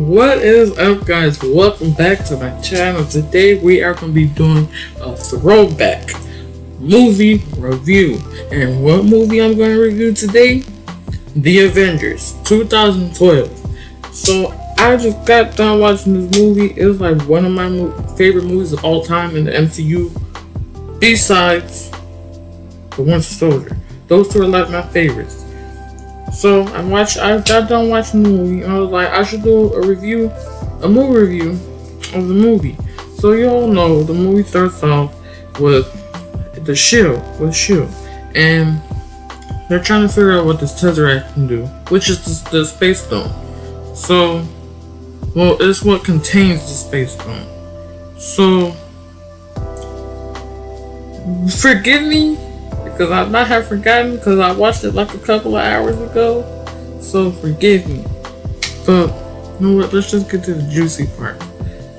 What is up, guys? Welcome back to my channel. Today we are going to be doing a throwback movie review. And what movie I'm going to review today? The Avengers 2012. So I just got done watching this movie. It was like one of my favorite movies of all time in the MCU, besides The Winter Soldier. Those two are like my favorites. So I got done watching the movie and I was like, I should do a movie review of the movie. So you all know the movie starts off with the Shield, and they're trying to figure out what this Tesseract can do, which is the Space Stone. So, well, it's what contains the Space Stone. So, forgive me, because I might have forgotten, because I watched it like a couple of hours ago. So forgive me. But you know what? Let's just get to the juicy part.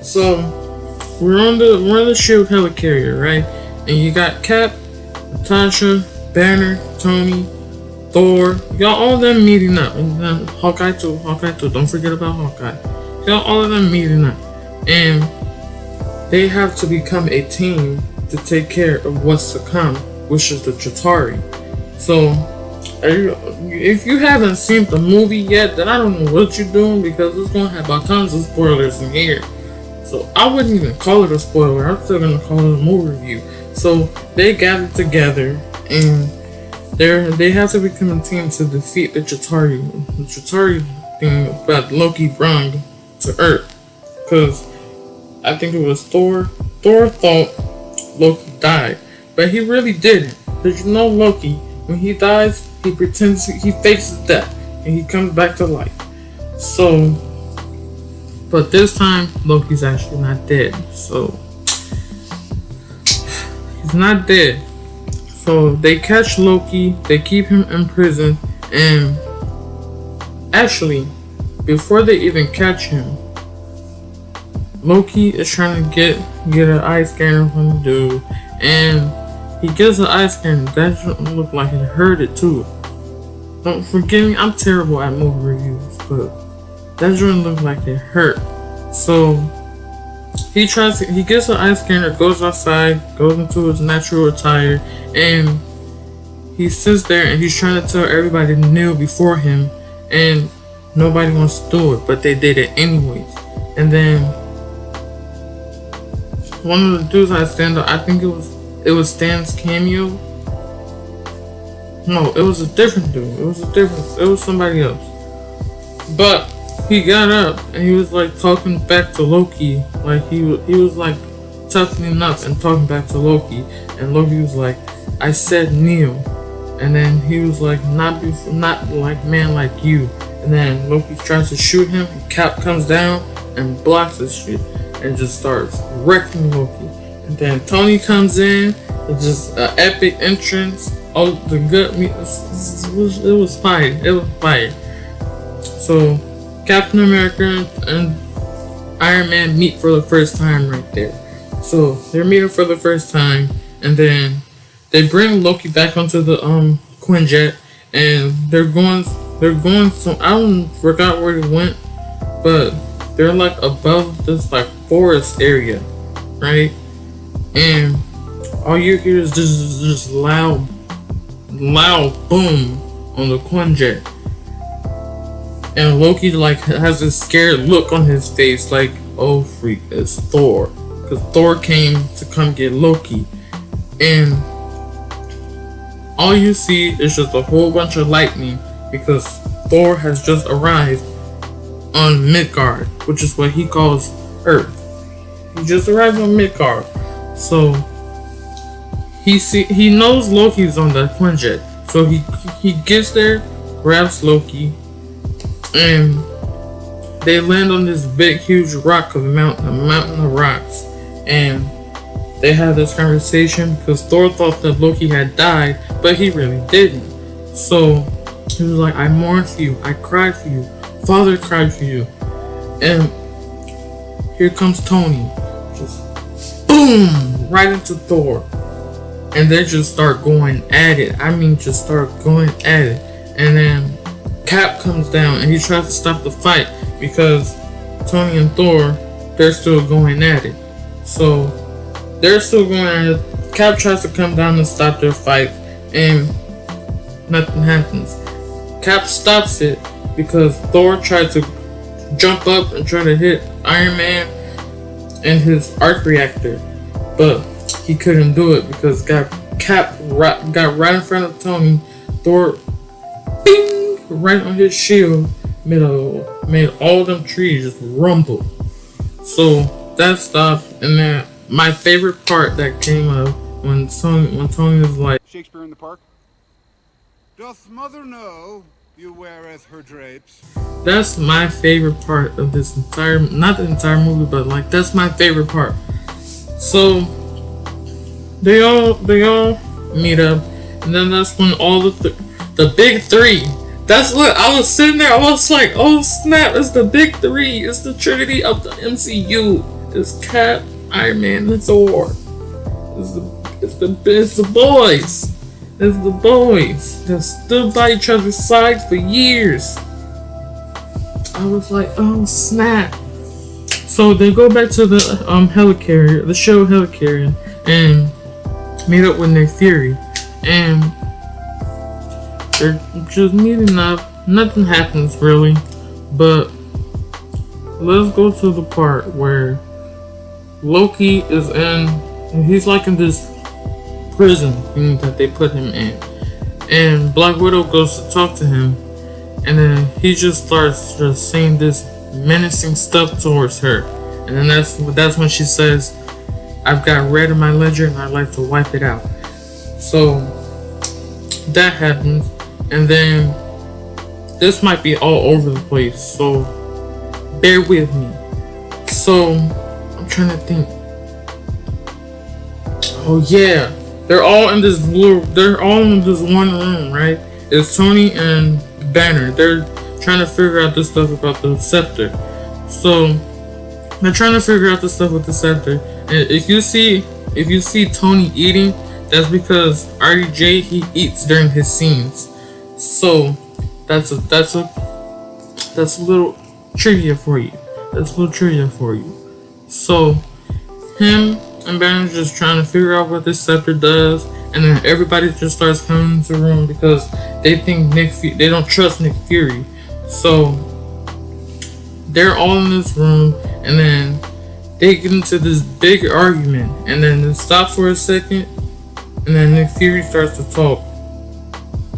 So we're on the Shield helicarrier, right? And you got Cap, Natasha, Banner, Tony, Thor. Y'all all of them meeting up, and then Hawkeye too. Don't forget about Hawkeye. Y'all all of them meeting up, and they have to become a team to take care of what's to come, which is the Chitauri. So, if you haven't seen the movie yet, then I don't know what you're doing, because it's going to have a tons of spoilers in here. So, I wouldn't even call it a spoiler. I'm still going to call it a movie review. So, they gather together, and they have to become a team to defeat the Chitauri. The Chitauri thing that Loki brought to Earth. Because I think it was Thor. Thor thought Loki died, but he really didn't. Because you know Loki, when he dies, he faces death, and he comes back to life. So, but this time, Loki's actually not dead. So, he's not dead. So, they catch Loki, they keep him in prison, and actually, before they even catch him, Loki is trying to get an eye scanner from the dude, and he gets an eye scanner. That doesn't look like it hurt it too. Don't forgive me, I'm terrible at movie reviews, but that doesn't look like it hurt. So he gets an eye scanner, goes outside, goes into his natural attire, and he sits there and he's trying to tell everybody to kneel before him, and nobody wants to do it, but they did it anyways. And then one of the dudes I stand up, I think it was Stan's cameo. No, it was a different dude. It was somebody else. But he got up and he was like talking back to Loki. Like he was like toughening up and talking back to Loki. And Loki was like, I said kneel. And then he was like, not like man like you. And then Loki tries to shoot him. And Cap comes down and blocks his shit and just starts wrecking Loki. And then Tony comes in. It's just an epic entrance. Oh, the good meat. It was fire. It was fire. So Captain America and Iron Man meet for the first time right there. So they're meeting for the first time, and then they bring Loki back onto the Quinjet, and they're going. So I don't forgot where they went, but they're like above this like forest area, right? And all you hear is this loud boom on the Quinjet. And Loki like has this scared look on his face, like, oh freak, it's Thor. Because Thor came to come get Loki. And all you see is just a whole bunch of lightning, because Thor has just arrived on Midgard, which is what he calls Earth. He just arrived on Midgard. So he knows Loki's on the Quinjet. So he gets there, grabs Loki, and they land on this big huge rock of a mountain of rocks. And they have this conversation, because Thor thought that Loki had died, but he really didn't. So he was like, I mourned for you, I cried for you, Father cried for you. And here comes Tony, just boom, right into Thor. And they just start going at it. Just start going at it. And then Cap comes down and he tries to stop the fight, because Tony and Thor, they're still going at it. So they're still going at it. Cap tries to come down and stop their fight, and nothing happens. Cap stops it because Thor tried to jump up and try to hit Iron Man and his arc reactor, but he couldn't do it because Cap got right in front of Tony. Thor, bing, right on his shield, made all them trees just rumble. So that stopped, and then my favorite part that came up when Tony was like, Shakespeare in the Park. Doth mother know you weareth her drapes? That's my favorite part of this entire, not the entire movie, but like that's my favorite part. So they all meet up, and then that's when all the big three. That's what I was sitting there. I was like, oh snap! It's the big three. It's the Trinity of the MCU. It's Cap, Iron Man, and Thor. It's the boys. It's the boys that stood by each other's side for years. I was like, oh snap. So they go back to the helicarrier, the show helicarrier, and meet up with Nick Fury. And they're just meeting up. Nothing happens really. But let's go to the part where Loki is he's like in this prison that they put him in, and Black Widow goes to talk to him, and then he just starts just saying this menacing stuff towards her, and then that's when she says, I've got red in my ledger and I'd like to wipe it out. So that happens, and then this might be all over the place, so bear with me. So I'm trying to think. Oh yeah, they're all in this one room, right? It's Tony and Banner. They're trying to figure out this stuff about the scepter. So they're trying to figure out the stuff with the scepter. And if you see Tony eating, that's because RDJ, he eats during his scenes. So that's a little trivia for you. So him and Banner's just trying to figure out what this scepter does, and then everybody just starts coming into the room because they think they don't trust Nick Fury. So they're all in this room, and then they get into this big argument, and then it stops for a second, and then Nick Fury starts to talk,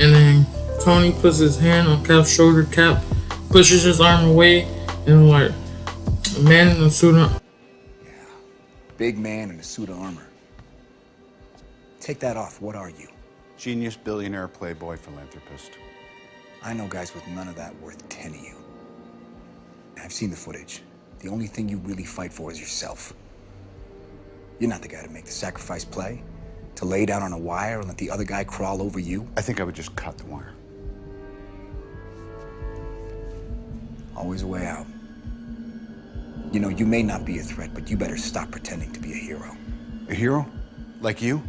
and then Tony puts his hand on Cap's shoulder. Cap pushes his arm away, and like a man in a suit of big man in a suit of armor. Take that off. What are you? Genius, billionaire, playboy, philanthropist. I know guys with none of that worth 10 of you. I've seen the footage. The only thing you really fight for is yourself. You're not the guy to make the sacrifice play, to lay down on a wire and let the other guy crawl over you. I think I would just cut the wire. Always a way out. You know, you may not be a threat, but you better stop pretending to be a hero. A hero? Like you?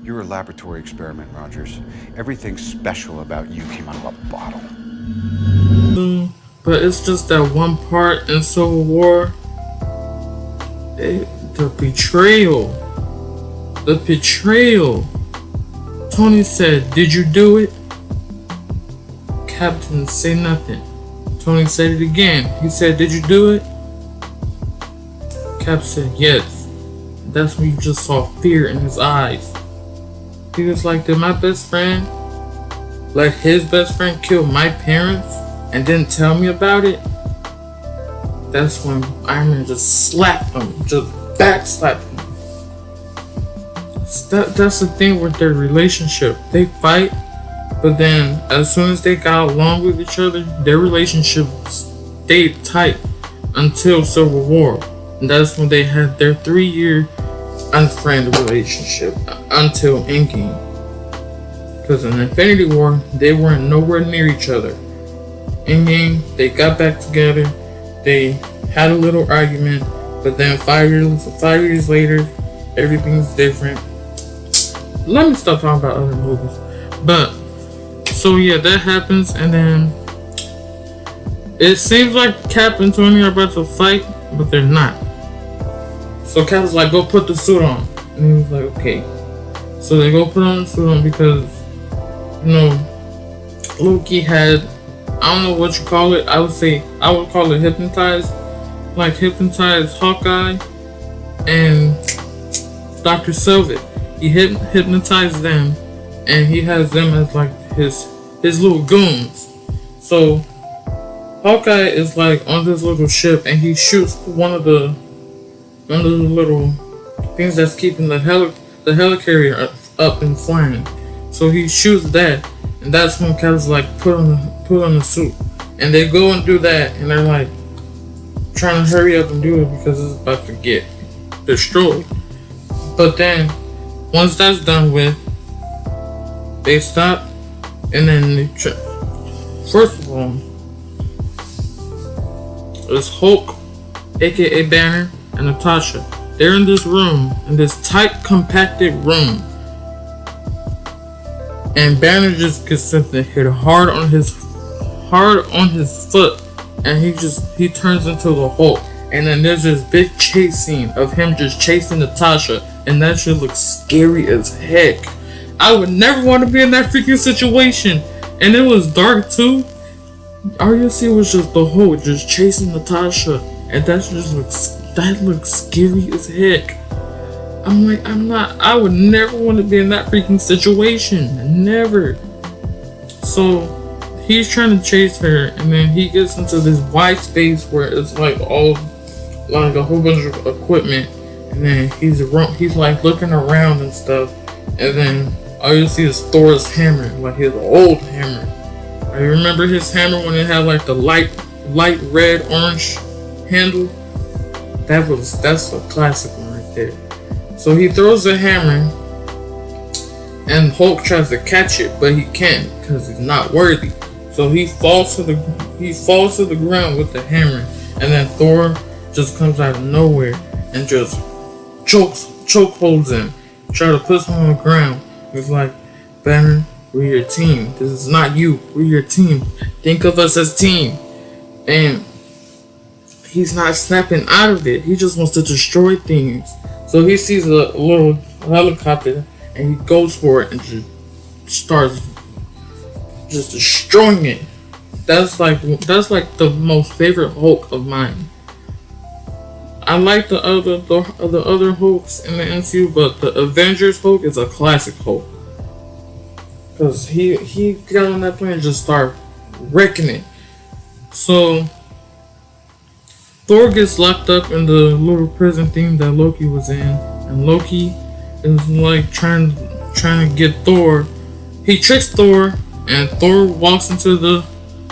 You're a laboratory experiment, Rogers. Everything special about you came out of a bottle. But it's just that one part in Civil War. The betrayal. Tony said, "Did you do it?" Cap didn't say nothing. Tony said it again. He said, "Did you do it?" Cap said, "Yes." That's when you just saw fear in his eyes. He was like, did my best friend let his best friend kill my parents and didn't tell me about it? That's when Iron Man just slapped him, just backslapped him. That's the thing with their relationship. They fight, but then as soon as they got along with each other, their relationship stayed tight until Civil War. And that's when they had their 3-year unfriended relationship until Endgame. Because in Infinity War, they weren't nowhere near each other. Endgame, they got back together. They had a little argument, but then 5 years later, everything's different. Let me stop talking about other movies. But so yeah, that happens, and then It seems like Cap and Tony are about to fight, but they're not. So Cap was like, go put the suit on. And he was like, okay. So they go put on the suit on because, you know, Loki had, I don't know what you call it. I would call it hypnotized. Like hypnotized Hawkeye and Dr. Silver. He hypnotized them, and he has them as like his little goons. So Hawkeye is like on this little ship, and he shoots one of the little things that's keeping the helicarrier up and flying. So he shoots that, and that's when Cap's like put on the suit, and they go and do that, and they're like trying to hurry up and do it because it's about to get destroyed. But then once that's done with, they stop, and then they first of all, it's Hulk, aka Banner, and Natasha. They're in this room, in this tight, compacted room, and Banner just gets something hit hard on his foot, and he turns into the Hulk. And then there's this big chase scene of him just chasing Natasha, and that shit looks scary as heck. I would never want to be in that freaking situation. And it was dark too. All you see was just the Hulk just chasing Natasha, and that looks scary as heck. I would never want to be in that freaking situation. Never. So he's trying to chase her, and then he gets into this wide space where it's like a whole bunch of equipment, and then he's like looking around and stuff, and then all you see is Thor's hammer, like his old hammer. I remember his hammer when it had like the light red orange handle. That's a classic one right there. So he throws the hammer, and Hulk tries to catch it, but he can't because he's not worthy. So he falls to the ground with the hammer, and then Thor just comes out of nowhere and just chokeholds him, try to put him on the ground. It's like, Banner, we're your team. This is not you. We're your team. Think of us as team. And he's not snapping out of it. He just wants to destroy things. So he sees a little helicopter, and he goes for it and just starts just destroying it. That's like the most favorite Hulk of mine. I like the other Hulks in the MCU, but the Avengers Hulk is a classic Hulk. Cause he got on that plane and just started wrecking it. So Thor gets locked up in the little prison thing that Loki was in, and Loki is like trying to get Thor. He tricks Thor, and Thor walks into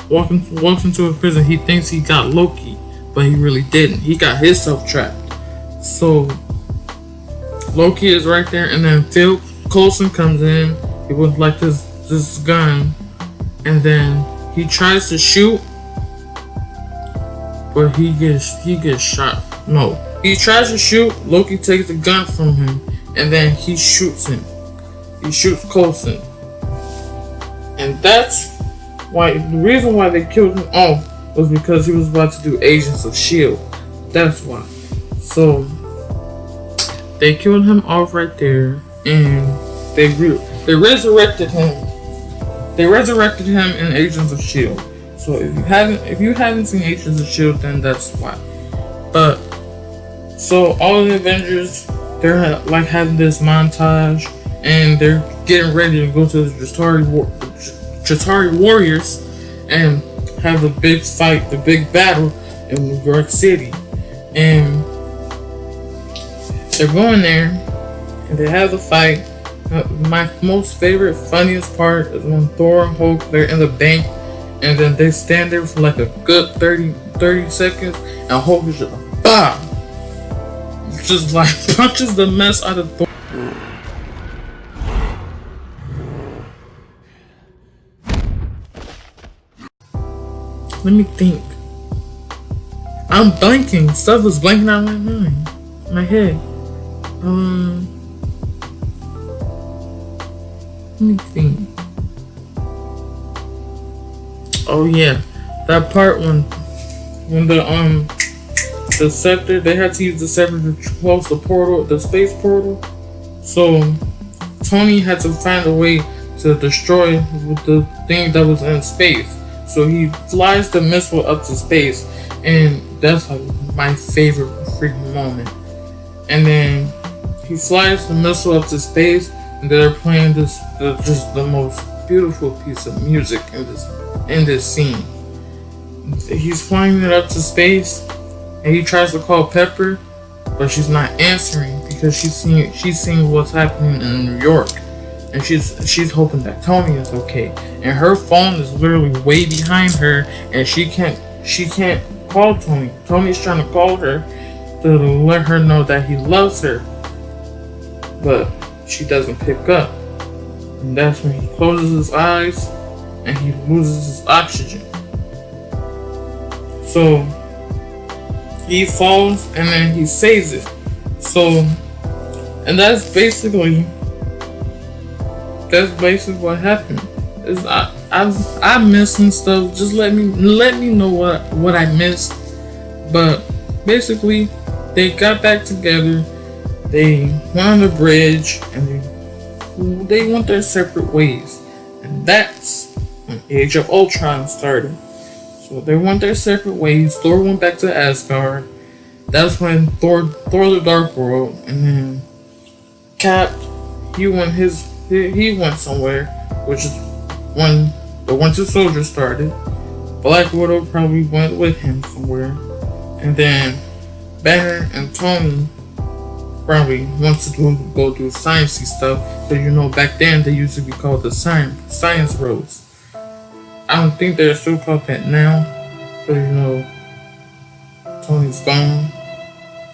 a prison. He thinks he got Loki, but he really didn't. He got himself trapped. So Loki is right there, and then Phil Coulson comes in. He was like this gun, and then he tries to shoot, but he gets shot. No, he tries to shoot. Loki takes the gun from him, and then he shoots him. He shoots Coulson, and that's why the reason why they killed him off was because he was about to do Agents of S.H.I.E.L.D. That's why. So they killed him off right there, and they resurrected him. They resurrected him in Agents of S.H.I.E.L.D. So if you haven't seen Agents of S.H.I.E.L.D., then that's why. But so all the Avengers, they're like having this montage, and they're getting ready to go to the Chitauri Warriors and have the big fight, the big battle in New York City. And they're going there, and they have the fight. My most favorite, funniest part is when Thor and Hulk, they're in the bank, and then they stand there for like a good 30 seconds, and Hulk is just bah! Just like punches the mess out of Thor. Let me think. I'm blanking. Stuff is blanking out of my mind. My head. Let me think. Oh yeah. That part when when the scepter, they had to use the scepter to close the portal, the space portal. So Tony had to find a way to destroy the thing that was in space. So he flies the missile up to space, and that's like my favorite freaking moment. And then he flies the missile up to space, and they're playing just the most beautiful piece of music in this scene. He's flying it up to space, and he tries to call Pepper, but she's not answering because she's seeing what's happening in New York, and she's hoping that Tony is okay. And her phone is literally way behind her, and she can't call Tony. Tony's trying to call her to let her know that he loves her, but she doesn't pick up. And that's when he closes his eyes and he loses his oxygen. So he falls and then he saves it. So, and that's basically what happened. Is I missed some stuff. Just let me know what I missed. But basically, they got back together. They went on the bridge and they went their separate ways. And that's when Age of Ultron started. So they went their separate ways. Thor went back to Asgard. That's when Thor the Dark World, and then Cap, he went somewhere, which is when the Winter Soldier started. Black Widow probably went with him somewhere, and then Banner and Tony probably wants to go do sciencey stuff. So back then they used to be called the Science Bros. I don't think they're still called that now, but Tony's gone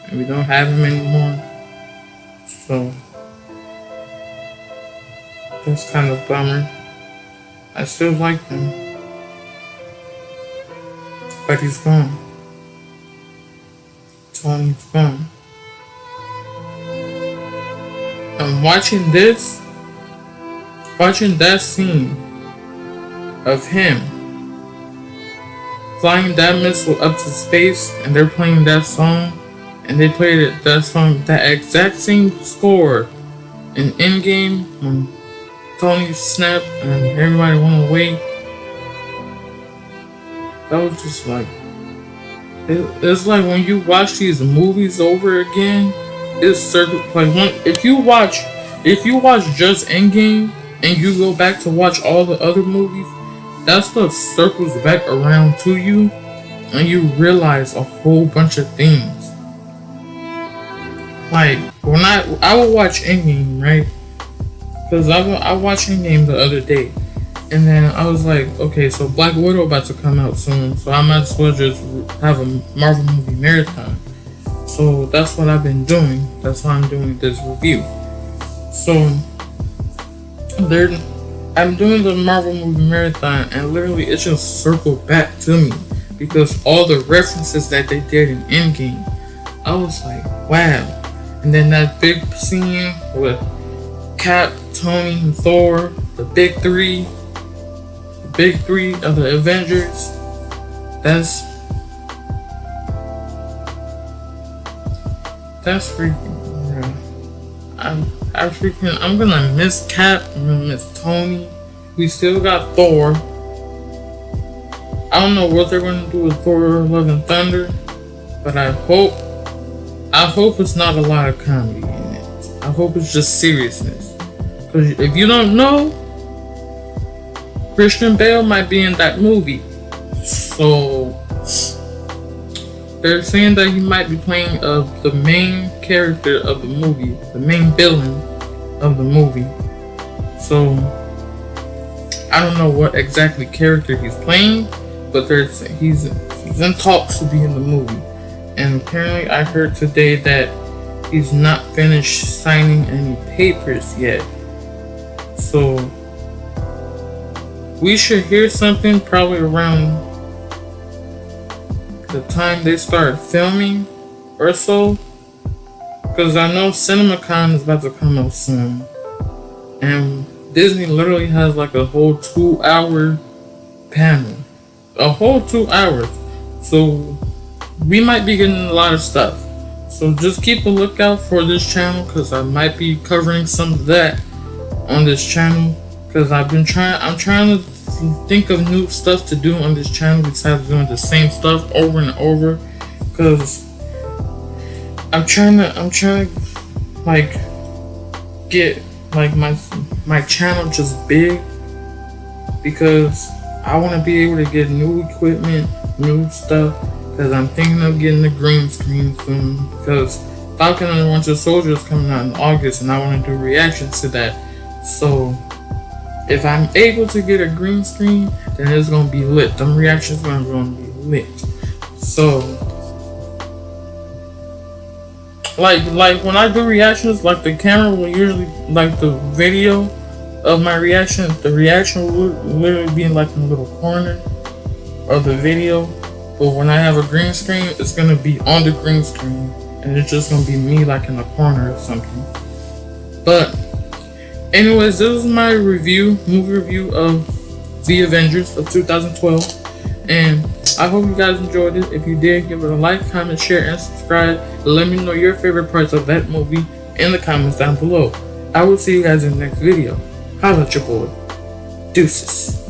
and we don't have him anymore. So that's kind of bummer. I still like them, but he's gone. Tony's gone. I'm watching that scene of him flying that missile up to space, and they're playing that song, and they played that exact same score in Endgame when Tony snapped and everybody went away. That was just like, it's like when you watch these movies over again, it's if you watch just Endgame and you go back to watch all the other movies, that stuff circles back around to you, and you realize a whole bunch of things. Like when I would watch Endgame, right? Because I watched Endgame the other day, and then I was like, okay, so Black Widow about to come out soon, so I might as well just have a Marvel movie marathon. So that's what I've been doing. That's why I'm doing this review. So I'm doing the Marvel movie marathon, and literally it just circled back to me because all the references that they did in Endgame, I was like, wow. And then that big scene with Cap, Tony, and Thor, the big three of the Avengers, that's freaking. I'm gonna miss Cap. I'm gonna miss Tony. We still got Thor. I don't know what they're gonna do with Thor: Love and Thunder, but I hope it's not a lot of comedy in it. I hope it's just seriousness. Because if you don't know, Christian Bale might be in that movie. So they're saying that he might be playing the main character of the movie, the main villain of the movie. So I don't know what exactly character he's playing, but he's in talks to be in the movie. And apparently I heard today that he's not finished signing any papers yet. So we should hear something probably around the time they start filming or so, because I know CinemaCon is about to come out soon, and Disney literally has like a whole 2-hour panel, a whole 2 hours. So we might be getting a lot of stuff. So just keep a lookout for this channel, because I might be covering some of that on this channel. Because I'm trying to think of new stuff to do on this channel besides doing the same stuff over and over. Because I'm trying to like get like my channel just big, because I want to be able to get new equipment, new stuff. Because I'm thinking of getting the green screen soon, because Falcon and the Winter Soldier is coming out in August, and I want to do reactions to that. So if I'm able to get a green screen, then it's gonna be lit. Them reactions are gonna be lit. So like when I do reactions, like the camera will usually, like the video of my reaction, the reaction will literally be in like in a little corner of the video. But when I have a green screen, it's gonna be on the green screen, and it's just gonna be me like in a corner or something. But anyways, this is my movie review of The Avengers of 2012, and I hope you guys enjoyed it. If you did, give it a like, comment, share, and subscribe. Let me know your favorite parts of that movie in the comments down below. I will see you guys in the next video. Holla at your boy. Deuces.